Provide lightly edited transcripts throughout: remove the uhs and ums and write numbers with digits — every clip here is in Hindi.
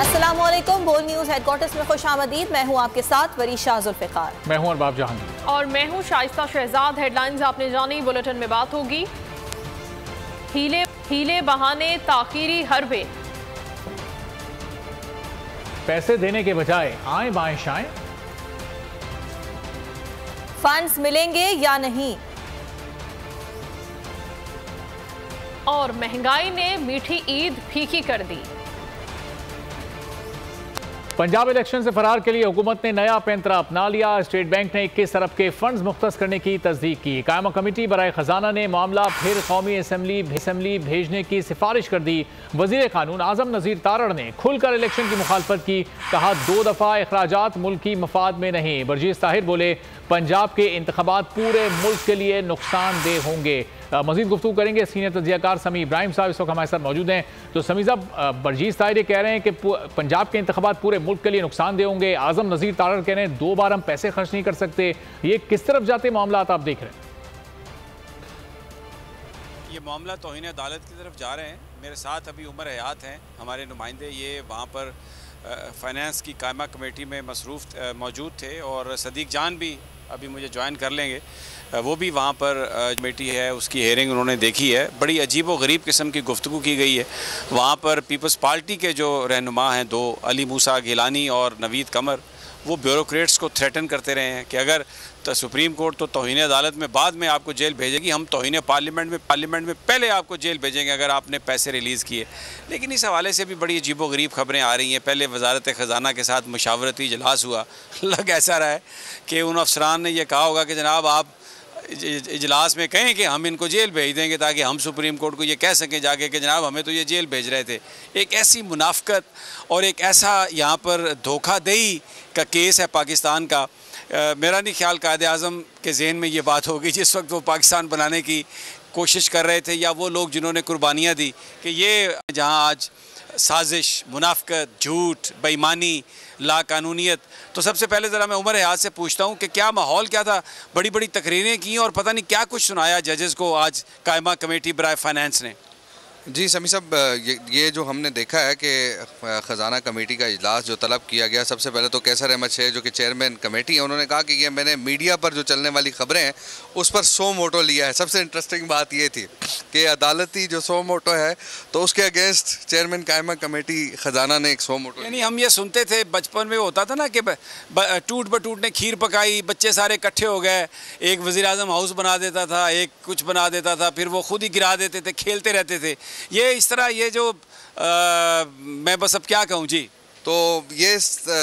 अस्सलामुअलैकुम। बोल न्यूज़ हेडक्वार्टर्स में खुशामदीद। मैं हूँ आपके साथ वरीशा जुल्फ़िकार। मैं हूँ अरबाब जहांगीर और मैं हूँ शाइस्ता शहजाद। हेडलाइंस आपने जानी, बुलेटिन में बात होगी। हीले बहाने ताखीरी हरबे, पैसे देने के बजाय आए बाएं शाएं, फंड्स मिलेंगे या नहीं, और महंगाई ने मीठी ईद फीकी कर दी। पंजाब इलेक्शन से फरार के लिए हुकूमत ने नया पैंतरा अपना लिया। स्टेट बैंक ने 21 अरब के फंड्स मुख्तस करने की तस्दीक की। कायमा कमेटी बराए खजाना ने मामला फिर कौमी असम्बली भेजने की सिफारिश कर दी। वजीर कानून आजम नज़ीर तारड़ ने खुलकर इलेक्शन की मुखालफत की। कहा 2 दफ़ा अखराजात मुल्क की मफाद में नहीं। बरजीस ताहिर बोले पंजाब के इंतखाबात पूरे मुल्क के लिए नुकसानदेह होंगे। मजीद गुफ्तगू करेंगे सीनियर तज्जियाकार समी इब्राहिम साहब इस वक्त हमारे साथ मौजूद हैं। तो समी साहब, बरजीस ताहिर कह रहे हैं कि पंजाब के इंतखाबात पूरे मुल्क के लिए नुकसानदेह होंगे। आजम नज़ीर तारड़ कह रहे हैं 2 बार हम पैसे खर्च नहीं कर सकते। ये किस तरफ जाते मामला आप देख रहे हैं? ये मामला तौहीन अदालत की तरफ जा रहे हैं। मेरे साथ अभी उमर हयात हैं हमारे नुमाइंदे। ये वहाँ पर फाइनेंस की कायमा कमेटी में मसरूफ़ मौजूद थे और सदीक जान भी अभी मुझे ज्वाइन कर लेंगे। वो भी वहाँ पर कमेटी है, उसकी हेयरिंग उन्होंने देखी है। बड़ी अजीब व गरीब किस्म की गुफ्तगू की गई है। वहाँ पर पीपल्स पार्टी के जो रहनुमा हैं 2, अली मूसा गिलानी और नवीद कमर, वो ब्यूरोक्रेट्स को थ्रेटन करते रहे हैं कि अगर तो सुप्रीम कोर्ट तो तौहीन अदालत में बाद में आपको जेल भेजेगी, हम तौहीन पार्लियामेंट में पहले आपको जेल भेजेंगे अगर आपने पैसे रिलीज़ किए। लेकिन इस हवाले से भी बड़ी अजीब व गरीब ख़बरें आ रही हैं। पहले वजारत ख़जाना के साथ मुशावरती इजलास हुआ, लग ऐसा रहा है कि उन अफसरान ने यह कहा होगा कि जनाब आप इजलास में कहें कि हम इनको जेल भेज देंगे ताकि हम सुप्रीम कोर्ट को ये कह सकें जाके कि जनाब हमें तो ये जेल भेज रहे थे। एक ऐसी मुनाफकत और एक ऐसा यहाँ पर धोखाधड़ी का केस है पाकिस्तान का। मेरा नहीं ख्याल कायदे आज़म के जहन में ये बात होगी जिस वक्त वो पाकिस्तान बनाने की कोशिश कर रहे थे, या वो लोग जिन्होंने कुर्बानियाँ दी, कि ये जहाँ आज साजिश, मुनाफकत, झूठ, बेईमानी, लाकानूनियत। तो सबसे पहले ज़रा मैं उमर हयात से पूछता हूँ कि क्या माहौल क्या था? बड़ी बड़ी तकरीरें की और पता नहीं क्या कुछ सुनाया जजेस को आज कायमा कमेटी बराए फाइनेंस ने। जी समी साहब, ये जो हमने देखा है कि ख़जाना कमेटी का इजलास जो तलब किया गया, सबसे पहले तो कैसर अहमद शेख जो कि चेयरमैन कमेटी है, उन्होंने कहा कि ये मैंने मीडिया पर जो चलने वाली ख़बरें हैं उस पर 100 मोटो लिया है। सबसे इंटरेस्टिंग बात ये थी कि अदालती जो 100 मोटो है तो उसके अगेंस्ट चेयरमैन कायमा कमेटी ख़जाना ने एक 100 मोटो। यानी हम ये सुनते थे बचपन में, होता था ना कि टूट बटूट ने खीर पकाई, बच्चे सारे इकट्ठे हो गए, एक वज़ीर आज़म हाउस बना देता था, एक कुछ बना देता था, फिर वो खुद ही गिरा देते थे, खेलते रहते थे। ये इस तरह ये जो मैं बस अब क्या कहूँ जी। तो ये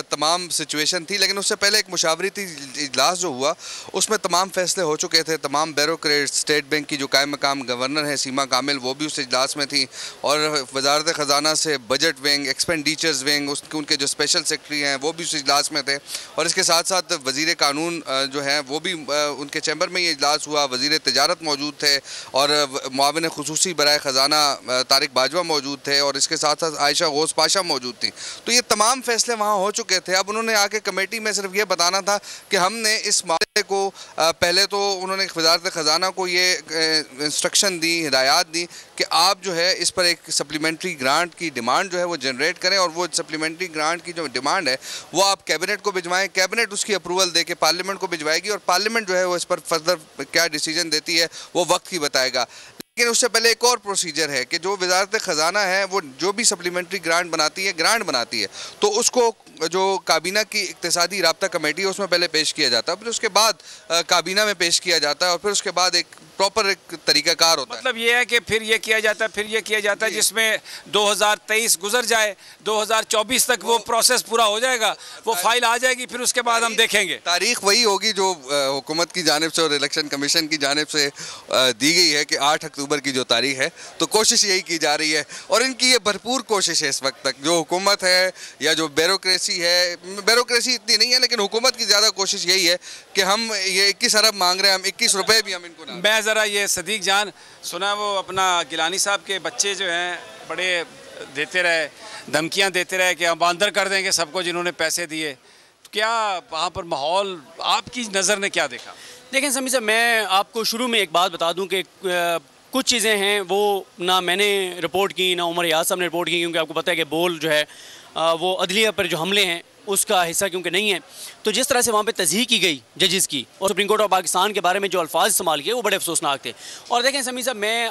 तमाम सिचुएशन थी, लेकिन उससे पहले एक मुशावरती इजलास जो हुआ उसमें तमाम फैसले हो चुके थे। तमाम ब्यूरोक्रेट्स, स्टेट बैंक की जो कायम मकाम गवर्नर है सीमा कामिल, वो भी उस इजलास में थी, और वजारत ख़जाना से बजट विंग, एक्सपेंडिचर्स विंग, उनके जो स्पेशल सेक्रेटरी हैं वो भी उस इजलास में थे। और इसके साथ साथ वज़ीर कानून जो हैं वो भी उनके चैम्बर में ये इजलास हुआ। वज़ीर तिजारत मौजूद थे और मुआविन खुसूसी बराए ख़जाना तारिक बाजवा मौजूद थे, और इसके साथ साथ आयशा गौस पाशा मौजूद थी। तो ये तमाम फैसले वहाँ हो चुके थे। अब उन्होंने आके कमेटी में सिर्फ ये बताना था कि हमने इस मामले को पहले तो उन्होंने वजारत ख़जाना को ये इंस्ट्रक्शन दी, हिदायत दी कि आप जो है इस पर एक सप्लीमेंट्री ग्रांट की डिमांड जो है वो जनरेट करें, और वो सप्लीमेंट्री ग्रांट की जो डिमांड है वो आप कैबिनेट को भिजवाएं। कैबिनेट उसकी अप्रूवल दे के पार्लियामेंट को भिजवाएगी, और पार्लियामेंट जो है वो इस पर फर्दर क्या डिसीजन देती है वो वक्त ही बताएगा। लेकिन उससे पहले एक और प्रोसीजर है कि जो वजारत ख़जाना है वो जो भी सप्लीमेंट्री ग्रांट बनाती है तो उसको जो काबीना की इक्तिसादी राब्ता कमेटी है उसमें पहले पेश किया जाता है, फिर उसके बाद काबीना में पेश किया जाता है, और फिर उसके बाद एक प्रॉपर एक तरीक़ाकार होता है। मतलब ये है कि फिर ये किया जाता है, फिर ये किया जाता है, जिसमें 2023 गुजर जाए, 2024 तक वो प्रोसेस पूरा हो जाएगा, वो फाइल आ जाएगी, फिर उसके बाद हम देखेंगे। तारीख वही होगी जो हुकूमत की जानिब से और इलेक्शन कमीशन की जानिब से दी गई है कि 8 अक्टूबर की जो तारीख है। तो कोशिश यही की जा रही है, और इनकी ये भरपूर कोशिश है इस वक्त तक, जो हुकूमत है या जो ब्यूरोक्रेसी है, ब्यूरोक्रेसी इतनी नहीं है लेकिन हुकूमत की ज़्यादा कोशिश यही है कि हम ये 21 अरब मांग रहे हैं, हम 21 रुपये भी हम इनको ना। मैं ज़रा ये सदीक जान सुना, वो अपना गिलानी साहब के बच्चे जो हैं बड़े देते रहे, धमकियां देते रहे कि हम अंदर कर देंगे सबको जिन्होंने पैसे दिए। तो क्या वहाँ पर माहौल आपकी नज़र ने क्या देखा? देखें समी साहब, मैं आपको शुरू में एक बात बता दूं कि कुछ चीज़ें हैं वो ना मैंने रिपोर्ट की ना उमर हयात साहब ने रिपोर्ट की, क्योंकि आपको पता है कि बोल जो है वो अदलिया पर जो हमले हैं उसका हिस्सा क्योंकि नहीं है। तो जिस तरह से वहाँ पे तज़हीक की गई जजेस की और सुप्रीम कोर्ट ऑफ पाकिस्तान के बारे में जो अल्फाज इस्तेमाल किए वो बड़े अफसोसनाक थे। और देखें समी साहब, मैं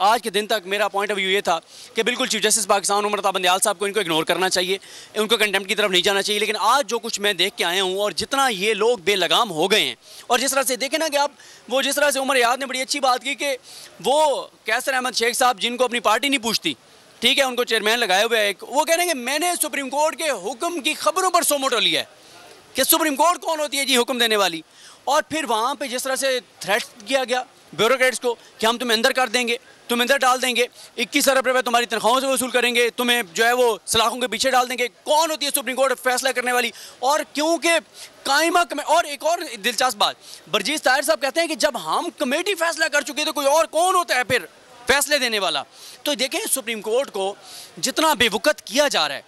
आज के दिन तक मेरा पॉइंट ऑफ व्यू ये था कि बिल्कुल चीफ जस्टिस पाकिस्तान उमर अता बंदियाल साहब को इनको इग्नोर करना चाहिए, उनको कंटेम्प्ट की तरफ नहीं जाना चाहिए। लेकिन आज जो कुछ मैं देख के आया हूँ और जितना ये लोग बेलगाम हो गए हैं, और जिस तरह से देखें ना कि आप वो जिस तरह से उमर याद ने बड़ी अच्छी बात की कि वो कैसर अहमद शेख साहब जिनको अपनी पार्टी नहीं पूछती, ठीक है, उनको चेयरमैन लगाए हुए है, वो कह रहे हैं कि मैंने सुप्रीम कोर्ट के हुक्म की खबरों पर सो मोटो लिया है कि सुप्रीम कोर्ट कौन होती है जी हुक्म देने वाली। और फिर वहाँ पे जिस तरह से थ्रेट किया गया ब्यूरोक्रेट्स को कि हम तुम्हें अंदर कर देंगे, तुम्हें अंदर डाल देंगे, 21 अरब रुपये तुम्हारी तनख्वाहों से वसूल करेंगे, तुम्हें जो है वो सलाखों के पीछे डाल देंगे। कौन होती है सुप्रीम कोर्ट फैसला करने वाली? और क्योंकि कायमा और एक और दिलचस्प बात, बरजीज ताहिर साहब कहते हैं कि जब हम कमेटी फैसला कर चुकी है तो कोई और कौन होता है फिर फैसले देने वाला। तो देखें सुप्रीम कोर्ट को जितना बेवकूफ़ किया जा रहा है,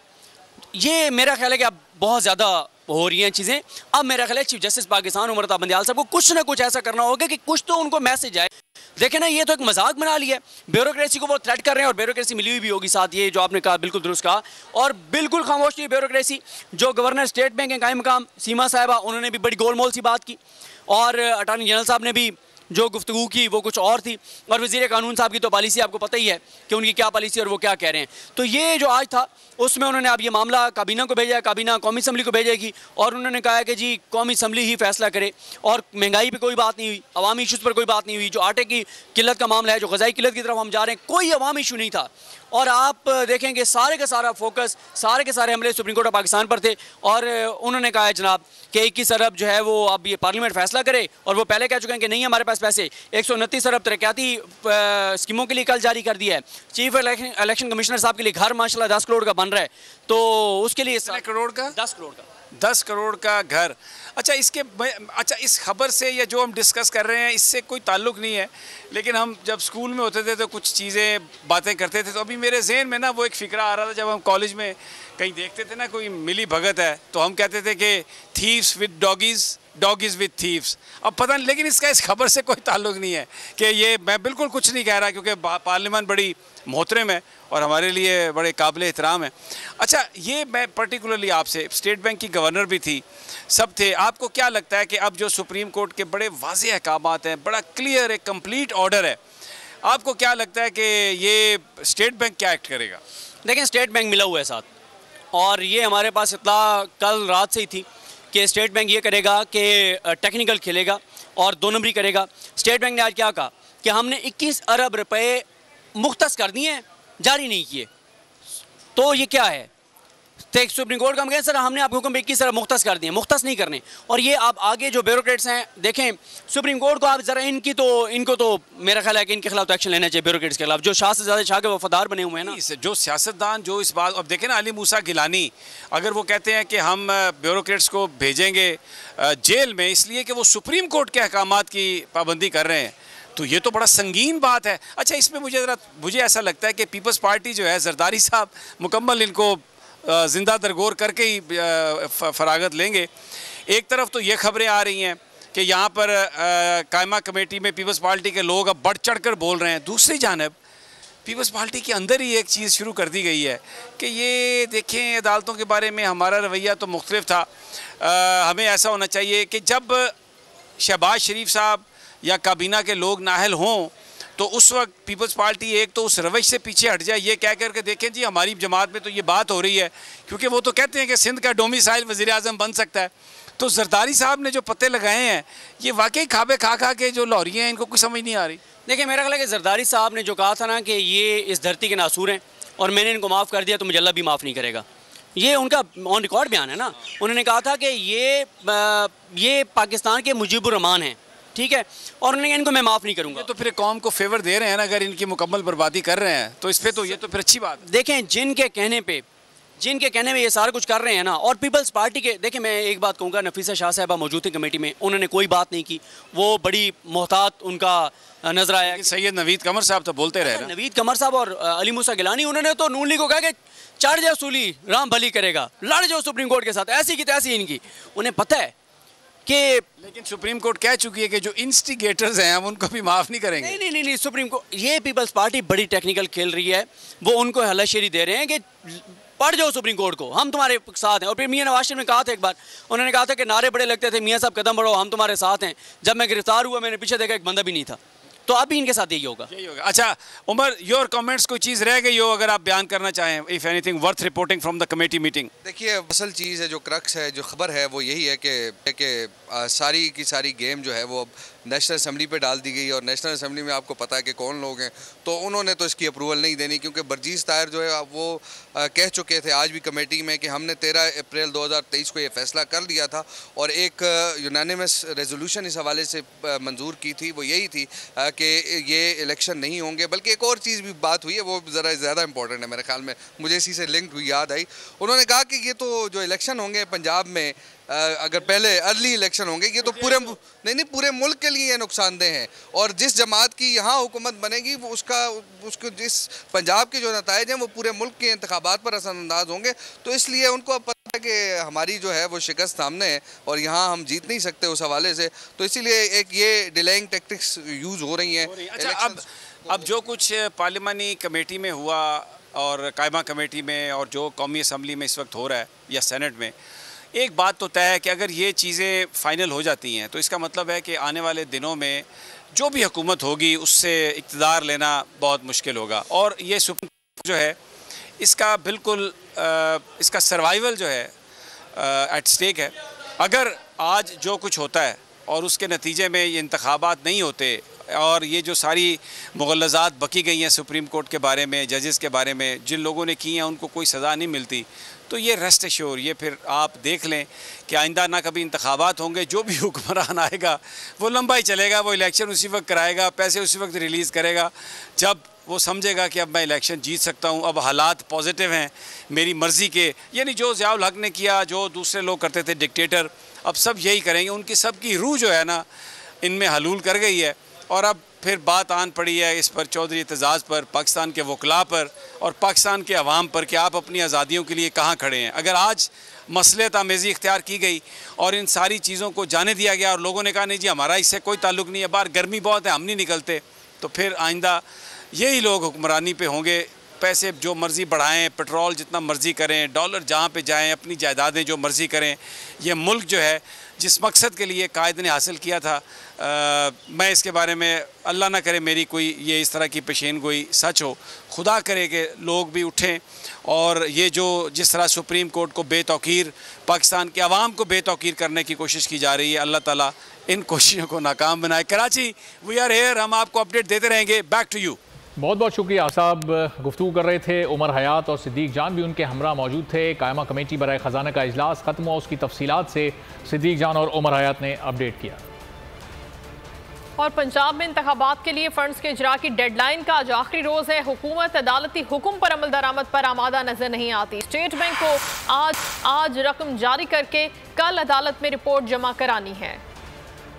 ये मेरा ख्याल है कि अब बहुत ज़्यादा हो रही हैं चीज़ें। अब मेरा ख्याल है चीफ जस्टिस पाकिस्तान उमर अता बंदियाल साहब को कुछ ना कुछ ऐसा करना होगा कि कुछ तो उनको मैसेज आए। देखें ना, ये तो एक मजाक बना लिया है, ब्यूरोक्रेसी को वो थ्रेट कर रहे हैं और ब्यूरोक्रेसी मिली हुई भी होगी साथ, ये जो आपने कहा बिल्कुल दुरुस्त कहा। और बिल्कुल खामोश नहीं ब्यूरोक्रेसी। जो गवर्नर स्टेट बैंक के कायम मकाम सीमा साहिबा, उन्होंने भी बड़ी गोलमोल सी बात की, और अटॉर्नी जनरल साहब ने भी जो गुफ्तगू की वो कुछ और थी, और वज़ीर कानून साहब की तो पॉलिसी आपको पता ही है कि उनकी क्या पॉलिसी और वो क्या कह रहे हैं। तो ये जो आज था उसमें उन्होंने अब ये मामला काबीना को भेजा है, काबीना कौमी असम्बली को भेजेगी, और उन्होंने कहा है कि जी कौमी असम्बली ही फैसला करे। और महंगाई पे कोई बात नहीं हुई, अवामी इशूज़ पर कोई बात नहीं हुई, जो आटे की किल्लत का मामला है, जो ग़ज़ाई किल्लत की तरफ हम जा रहे हैं, कोई अवामी इशू नहीं था। और आप देखेंगे सारे का सारा फोकस, सारे के सारे हमले सुप्रीम कोर्ट ऑफ पाकिस्तान पर थे। और उन्होंने कहा है जनाब कि 21 अरब जो है वो अब ये पार्लियामेंट फैसला करे, और वो पहले कह चुके हैं कि नहीं हमारे पास पैसे, 129 अरब तरक्याती स्कीमों के लिए कल जारी कर दिया है। चीफ इलेक्शन कमिश्नर साहब के लिए घर माशाल्लाह 10 करोड़ का बन रहा है, तो उसके लिए 10 करोड़ का 10 करोड़ का घर। अच्छा, इस खबर से या जो हम डिस्कस कर रहे हैं इससे कोई ताल्लुक़ नहीं है, लेकिन हम जब स्कूल में होते थे तो कुछ चीज़ें बातें करते थे, तो अभी मेरे जहन में ना वो एक फ़िक्रा आ रहा था, जब हम कॉलेज में कहीं देखते थे ना कोई मिली भगत है तो हम कहते थे कि thieves with doggies, doggies with thieves. अब पता नहीं, लेकिन इसका इस खबर से कोई ताल्लुक़ नहीं है कि ये, मैं बिल्कुल कुछ नहीं कह रहा क्योंकि पार्लियामेंट बड़ी मोहतरम है और हमारे लिए बड़े काबिल एहतराम है। अच्छा, ये मैं पर्टिकुलरली आपसे, स्टेट बैंक की गवर्नर भी थी, सब थे, आपको क्या लगता है कि अब जो सुप्रीम कोर्ट के बड़े वाज़ेह अहकामात हैं, बड़ा क्लियर एक कंप्लीट ऑर्डर है, आपको क्या लगता है कि ये स्टेट बैंक क्या एक्ट करेगा? देखें, स्टेट बैंक मिला हुआ है साथ, और ये हमारे पास इत्तला कल रात से ही थी कि स्टेट बैंक ये करेगा कि टेक्निकल खेलेगा और 2 नंबरी करेगा। स्टेट बैंक ने आज क्या कहा कि हमने 21 अरब रुपए मुख्तस कर दिए हैं, जारी नहीं किए। तो ये क्या है? तो सुप्रीम कोर्ट का हम कहें सर हमने आपको हुक्म 21 अरब मुख्तस कर दिए, मुख्तस नहीं करने। और ये आप आगे जो ब्यूरोक्रेट्स हैं देखें, सुप्रीम कोर्ट को आप ज़रा इनको तो मेरा ख्याल है कि इनके खिलाफ तो एक्शन लेना चाहिए, ब्यूरोक्रेट्स के खिलाफ जो शाह से ज़्यादा शाह के वफादार बने हुए हैं ना, जो सियासतदान जो इस बात, अब देखें ना अली मूसा गिलानी, अगर वो कहते हैं कि हम ब्यूरोक्रेट्स को भेजेंगे जेल में इसलिए कि वो सुप्रीम कोर्ट के अहकामात की पाबंदी कर रहे हैं, तो ये तो बड़ा संगीन बात है। अच्छा, इसमें मुझे ऐसा लगता है कि पीपल्स पार्टी जो है, जरदारी साहब मुकम्मल इनको ज़िंदा दरगोर करके ही फरागत लेंगे। एक तरफ तो ये खबरें आ रही हैं कि यहाँ पर कायमा कमेटी में पीपल्स पार्टी के लोग अब बढ़ चढ़ कर बोल रहे हैं, दूसरी जानब पीपल्स पार्टी के अंदर ही एक चीज़ शुरू कर दी गई है कि ये देखें अदालतों के बारे में हमारा रवैया तो मुख्तलिफ था, हमें ऐसा होना चाहिए कि जब शहबाज शरीफ साहब या काबीना के लोग नाहल हों तो उस वक्त पीपल्स पार्टी एक तो उस रवैश से पीछे हट जाए, ये कह करके देखें जी हमारी जमात में तो ये बात हो रही है, क्योंकि वो तो कहते हैं कि सिंध का डोमिसाइल वज़ीर आज़म बन सकता है। तो जरदारी साहब ने जो पत्ते लगाए हैं ये वाकई खाबे खा खा के जो लाहौरी हैं इनको कुछ समझ नहीं आ रही। देखिए, मेरा ख्याल है कि जरदारी साहब ने जो कहा था ना कि ये इस धरती के नासूर हैं और मैंने इनको माफ़ कर दिया तो मुझे अल्लाह भी माफ़ नहीं करेगा, ये उनका ऑन रिकॉर्ड बयान है ना। उन्होंने कहा था कि ये पाकिस्तान के मुजीबुर रहमान हैं, ठीक है, और उन्होंने इनको मैं माफ़ नहीं करूँगा। तो फिर कौम को फेवर दे रहे हैं ना, अगर इनकी मुकम्मल बर्बादी कर रहे हैं तो इस पर तो ये तो फिर अच्छी बात है। देखें, जिनके कहने पे ये सारा कुछ कर रहे हैं ना, और पीपल्स पार्टी के, देखिए मैं एक बात कहूँगा, नफीसा शाह साहबा मौजूद थी कमेटी में, उन्होंने कोई बात नहीं की, वो बड़ी मोहतात उनका नजर आया। सैयद नवीद कमर साहब तो बोलते रहे, नवीद कमर साहब और अली मूसा गिलानी, उन्होंने तो नून लीग को कहा कि चढ़ जाओ सूली, राम भली करेगा, लड़ जाओ सुप्रीम कोर्ट के साथ, ऐसी की तैसी इनकी। उन्हें पता है कि लेकिन सुप्रीम कोर्ट कह चुकी है कि जो इंस्टिगेटर्स हैं हम उनको भी माफ़ नहीं करेंगे। नहीं, सुप्रीम कोर्ट, ये पीपल्स पार्टी बड़ी टेक्निकल खेल रही है, वो उनको हलाशेरी दे रहे हैं कि पढ़ जाओ सुप्रीम कोर्ट को, हम तुम्हारे साथ हैं। और फिर मियां नवाज शरीफ ने कहा था एक बार, उन्होंने कहा था कि नारे बड़े लगते थे, मियां साहब कदम बढ़ो, हम तुम्हारे साथ हैं। जब मैं गिरफ्तार हुआ मैंने पीछे देखा एक बंदा भी नहीं था। तो अब भी इनके साथ यही होगा। अच्छा उमर, योर कमेंट्स, कोई चीज़ रह गई हो अगर आप बयान करना चाहें, if anything worth reporting from the committee meeting? देखिए, असल चीज़ है, जो क्रक्स है, जो खबर है वो यही है कि सारी की सारी गेम जो है वो अब नेशनल असम्बली पे डाल दी गई। और नेशनल असम्बली में आपको पता है कि कौन लोग हैं, तो उन्होंने तो इसकी अप्रूवल नहीं देनी, क्योंकि बर्जीस ताहिर जो है वो कह चुके थे आज भी कमेटी में कि हमने 13 अप्रैल 2023 को ये फैसला कर लिया था और एक यूनानिमस रेजोल्यूशन इस हवाले से मंजूर की थी। वो यही थी कि ये इलेक्शन नहीं होंगे। बल्कि एक और चीज़ भी बात हुई है, वो ज़रा ज़्यादा इंपॉर्टेंट है मेरे ख्याल में, मुझे इसी से लिंक्ड हुई याद आई। उन्होंने कहा कि ये तो जो इलेक्शन होंगे पंजाब में, अगर पहले अर्ली इलेक्शन होंगे, ये तो पूरे मुल्क के लिए नुकसानदेह हैं। और जिस जमात की यहाँ हुकूमत बनेगी वो उसको जिस पंजाब के जो नताइज हैं वो पूरे मुल्क के इंतखाबात पर असरअंदाज होंगे। तो इसलिए उनको अब पता है कि हमारी जो है वो शिकस्त सामने है और यहाँ हम जीत नहीं सकते उस हवाले से। तो इसीलिए एक ये डिलेइंग टैक्टिक्स यूज़ हो रही हैं। अच्छा, अब जो कुछ पार्लिमानी कमेटी में हुआ और कायमा कमेटी में और जो कौमी असम्बली में इस वक्त हो रहा है या सेनेट में, एक बात तो तय है कि अगर ये चीज़ें फ़ाइनल हो जाती हैं तो इसका मतलब है कि आने वाले दिनों में जो भी हुकूमत होगी उससे इक़्तिदार लेना बहुत मुश्किल होगा। और ये सुप्रीम कोर्ट जो है इसका बिल्कुल इसका सर्वाइवल जो है एट स्टेक है। अगर आज जो कुछ होता है और उसके नतीजे में ये इंतखाबात नहीं होते और ये जो सारी मुग़ल्लज़ात बकी गई हैं सुप्रीम कोर्ट के बारे में, जजेस के बारे में, जिन लोगों ने की हैं उनको कोई सज़ा नहीं मिलती, तो ये रेस्ट एश्योर, ये फिर आप देख लें कि आइंदा ना कभी इंतखाबात होंगे, जो भी हुक्मरान आएगा वो लंबा ही चलेगा, वो इलेक्शन उसी वक्त कराएगा, पैसे उसी वक्त रिलीज़ करेगा जब वो समझेगा कि अब मैं इलेक्शन जीत सकता हूँ, अब हालात पॉजिटिव हैं मेरी मर्ज़ी के। यानी जो ज़ियाउल हक ने किया, जो दूसरे लोग करते थे डिक्टेटर, अब सब यही करेंगे। उनकी सब की रूह जो है ना इनमें हलूल कर गई है। और अब फिर बात आन पड़ी है इस पर, चौधरी एतजाज़ पर, पाकिस्तान के वकला पर और पाकिस्तान के अवाम पर कि आप अपनी आज़ादियों के लिए कहाँ खड़े हैं। अगर आज मसलियत आमेज़ी इख्तियार की गई और इन सारी चीज़ों को जाने दिया गया और लोगों ने कहा नहीं जी हमारा इससे कोई ताल्लुक़ नहीं है, बाहर गर्मी बहुत है हम नहीं निकलते, तो फिर आइंदा यही लोग हुक्मरानी पे होंगे। पैसे जो मर्ज़ी बढ़ाएं, पेट्रोल जितना मर्ज़ी करें, डॉलर जहाँ पे जाएं, अपनी जायदादें जो मर्ज़ी करें। ये मुल्क जो है जिस मकसद के लिए कायद ने हासिल किया था, मैं इसके बारे में अल्लाह ना करे मेरी कोई ये इस तरह की पेशीन गोई सच हो, खुदा करे कि लोग भी उठें और ये जो जिस तरह सुप्रीम कोर्ट को बेतौकीर, पाकिस्तान के अवाम को बेतौकीर करने की कोशिश की जा रही है, अल्लाह ताला इन कोशिशों को नाकाम बनाए। कराची, वी आर हेयर, हम आपको अपडेट देते रहेंगे। Back to you. बहुत बहुत शुक्रिया साहब। गुफ्तगू कर रहे थे उमर हयात और सिद्दीक जान भी उनके हमरा मौजूद थे। कायमा कमेटी बराए ख़जाना का इजलास ख़त्म हुआ, उसकी तफसीलात से सिद्दीक जान और उमर हयात ने अपडेट किया। और पंजाब में इंतखाबात के लिए फंड्स के इजरा की डेडलाइन का आज आखिरी रोज़ है। हुकूमत अदालती हुक्म पर अमल दरामद पर आमादा नजर नहीं आती। स्टेट बैंक को आज रकम जारी करके कल अदालत में रिपोर्ट जमा करानी है।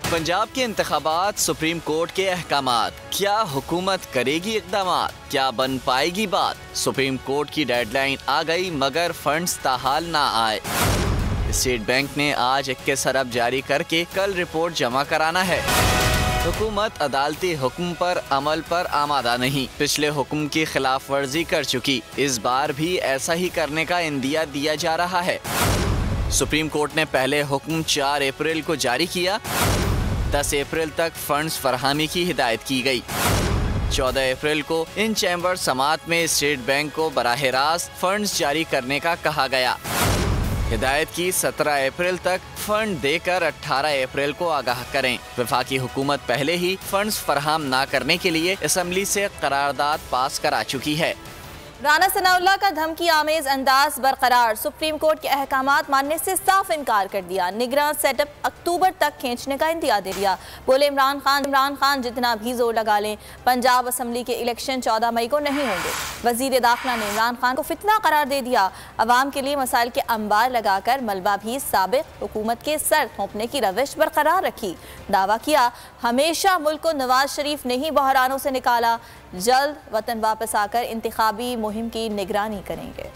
पंजाब के इंतखाबात, सुप्रीम कोर्ट के अहकामात, क्या हुकूमत करेगी इक़दामात, क्या बन पाएगी बात? सुप्रीम कोर्ट की डेडलाइन आ गई मगर फंड्स ताहाल ना आए। स्टेट बैंक ने आज 21 अरब जारी करके कल रिपोर्ट जमा कराना है। हुकूमत अदालती हुक्म पर अमल पर आमादा नहीं, पिछले हुक्म की खिलाफ वर्जी कर चुकी, इस बार भी ऐसा ही करने का इंदिया दिया जा रहा है। सुप्रीम कोर्ट ने पहले हुक्म 4 अप्रैल को जारी किया, 10 अप्रैल तक फंड्स फरहमी की हिदायत की गई। 14 अप्रैल को इन चैम्बर समात में स्टेट बैंक को बराह रास्त फंड्स जारी करने का कहा गया। हिदायत की 17 अप्रैल तक फंड देकर 18 अप्रैल को आगाह करें। वफाकी हुकूमत पहले ही फंड्स फराहम ना करने के लिए असम्बली से करारदाद पास करा चुकी है। राना सनाउल्लाह का धमकी आमेज अंदाज बरकरार, सुप्रीम कोर्ट के अहकामात मानने से साफ इनकार कर दिया। निगरान सेटअप अक्टूबर तक खींचने का इंदिया दे दिया। बोले इमरान खान जितना भी जोर लगा लें, पंजाब असम्बली के इलेक्शन 14 मई को नहीं होंगे। वजीर दाखिला ने इमरान खान को फितना करार दे दिया। अवाम के लिए मसाइल के अंबार लगाकर मलबा भी साबिक हुकूमत के सर थोपने की रविश बरकरार रखी। दावा किया हमेशा मुल्क को नवाज शरीफ ने ही बहरानों से निकाला, जल्द वतन वापस आकर इंतखाबी मुहिम की निगरानी करेंगे।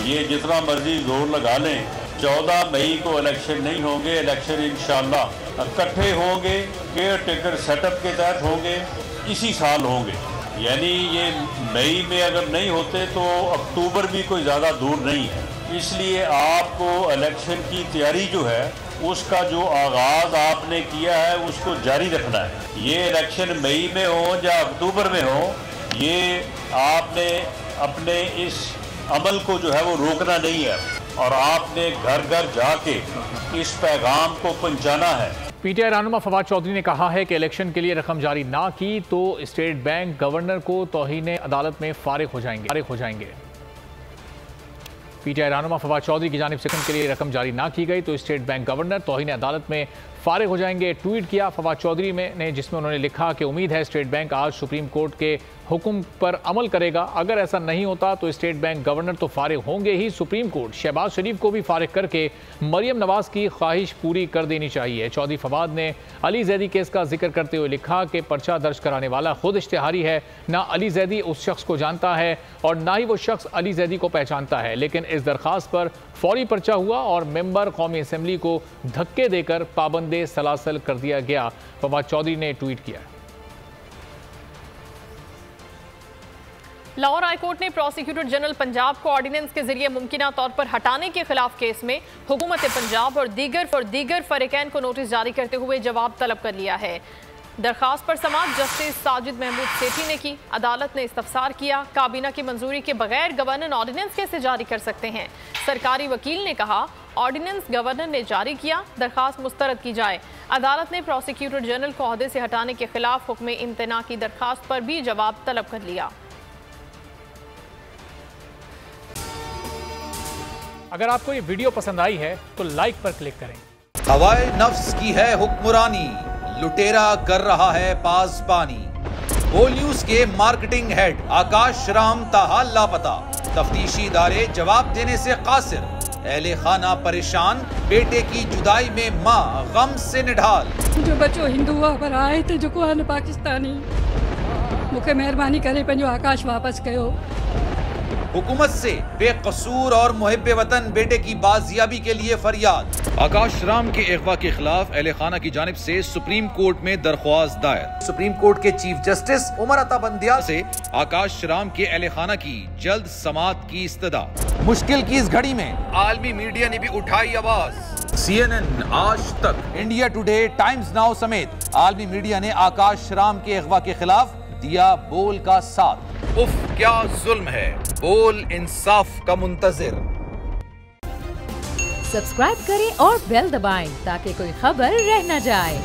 ये जितना मर्जी जोर लगा लें, 14 मई को इलेक्शन नहीं होंगे। इलेक्शन इंशाल्लाह इकट्ठे होंगे, केयर टेकर सेटअप के तहत होंगे, इसी साल होंगे। यानी ये मई में अगर नहीं होते तो अक्टूबर भी कोई ज़्यादा दूर नहीं है। इसलिए आपको इलेक्शन की तैयारी जो है उसका जो आगाज़ आपने किया है उसको जारी रखना है। ये इलेक्शन मई में हो या अक्टूबर में हो, ये आपने अपने इस अमल को जो है वो रोकना नहीं है और आपने घर घर जाके इस पैगाम को पहुंचाना है। पीटीआई रहनुमा फवाद चौधरी ने कहा है कि इलेक्शन के लिए रकम जारी ना की तो स्टेट बैंक गवर्नर को तौहीन अदालत में फारिग हो जाएंगे। पीटीआई रहनुमा फवाद चौधरी की जानिब से इलेक्शन के लिए रकम जारी ना की गई तो स्टेट बैंक गवर्नर तौहीन अदालत में फारिग हो जाएंगे। ट्वीट किया फवाद चौधरी ने, जिसमें उन्होंने लिखा कि उम्मीद है स्टेट बैंक आज सुप्रीम कोर्ट के हुक्म पर अमल करेगा। अगर ऐसा नहीं होता तो स्टेट बैंक गवर्नर तो फारिग होंगे ही, सुप्रीम कोर्ट शहबाज शरीफ को भी फारिग करके मरियम नवाज की ख्वाहिश पूरी कर देनी चाहिए। चौधरी फवाद ने अली जैदी केस का जिक्र करते हुए लिखा कि पर्चा दर्ज कराने वाला खुद इश्तिहारी है, ना अली जैदी उस शख्स को जानता है और ना ही वो शख्स अली जैदी को पहचानता है। लेकिन इस दरख्वास्त पर फौरी पर्चा हुआ और मेंबर कौमी असम्बली को धक्के देकर पाबंदे सलासल कर दिया गया, फवाद चौधरी ने ट्वीट किया। लाहौर हाईकोर्ट ने प्रोसिक्यूटर जनरल पंजाब को ऑर्डिनेंस के जरिए मुमकिना तौर पर हटाने के खिलाफ केस में हुकूमत पंजाब और दीगर फरीकैन को नोटिस जारी करते हुए जवाब तलब कर लिया है। दरखास्त पर समाअत जस्टिस साजिद महमूद सेठी ने की। अदालत ने इस्तफसार किया, काबीना की मंजूरी के बगैर गवर्नर ऑर्डिनेंस कैसे जारी कर सकते हैं। सरकारी वकील ने कहा ऑर्डिनेंस गवर्नर ने जारी किया, दरखास्त मुस्तरद की जाए। अदालत ने प्रोसिक्यूटर जनरल को ओहदे से हटाने के खिलाफ हुक्म इम्तना की दरखास्त पर भी जवाब तलब कर लिया। अगर आपको ये वीडियो पसंद आई है तो लाइक पर क्लिक करें। हवाए नफ्स की है हुक्मरानी, लुटेरा कर रहा है पासबानी। बोल न्यूज के मार्केटिंग हेड आकाश राम ताहाल लापता, तफ्तीशी इदारे जवाब देने से कासिर। अहले खाना परेशान, बेटे की जुदाई में माँ गम से निढाल। जो बच्चो हिंदू हुआ पर आए थे जो को पाकिस्तानी, मुझे मेहरबानी करे पंजो आकाश वापस कयो। हुकूमत से बेकसूर और मुहिब्बे वतन बेटे की बाजियाबी के लिए फरियाद। आकाश राम के अगवा के खिलाफ अहले खाना की जानिब से सुप्रीम कोर्ट में दरख्वास्त दायर। सुप्रीम कोर्ट के चीफ जस्टिस उमर अता बंदियाल से आकाश राम के अहले खाना की जल्द समाअत की इस्तदा। मुश्किल की इस घड़ी में आलमी मीडिया ने भी उठाई आवाज। CNN, आज तक, इंडिया टुडे, टाइम्स नाउ समेत आलमी मीडिया ने आकाश राम के अगवा के खिलाफ दिया बोल का साथ। उफ क्या जुल्म है, बोल इंसाफ का मुंतजिर। सब्सक्राइब करें और बेल दबाएं ताकि कोई खबर रह न जाए।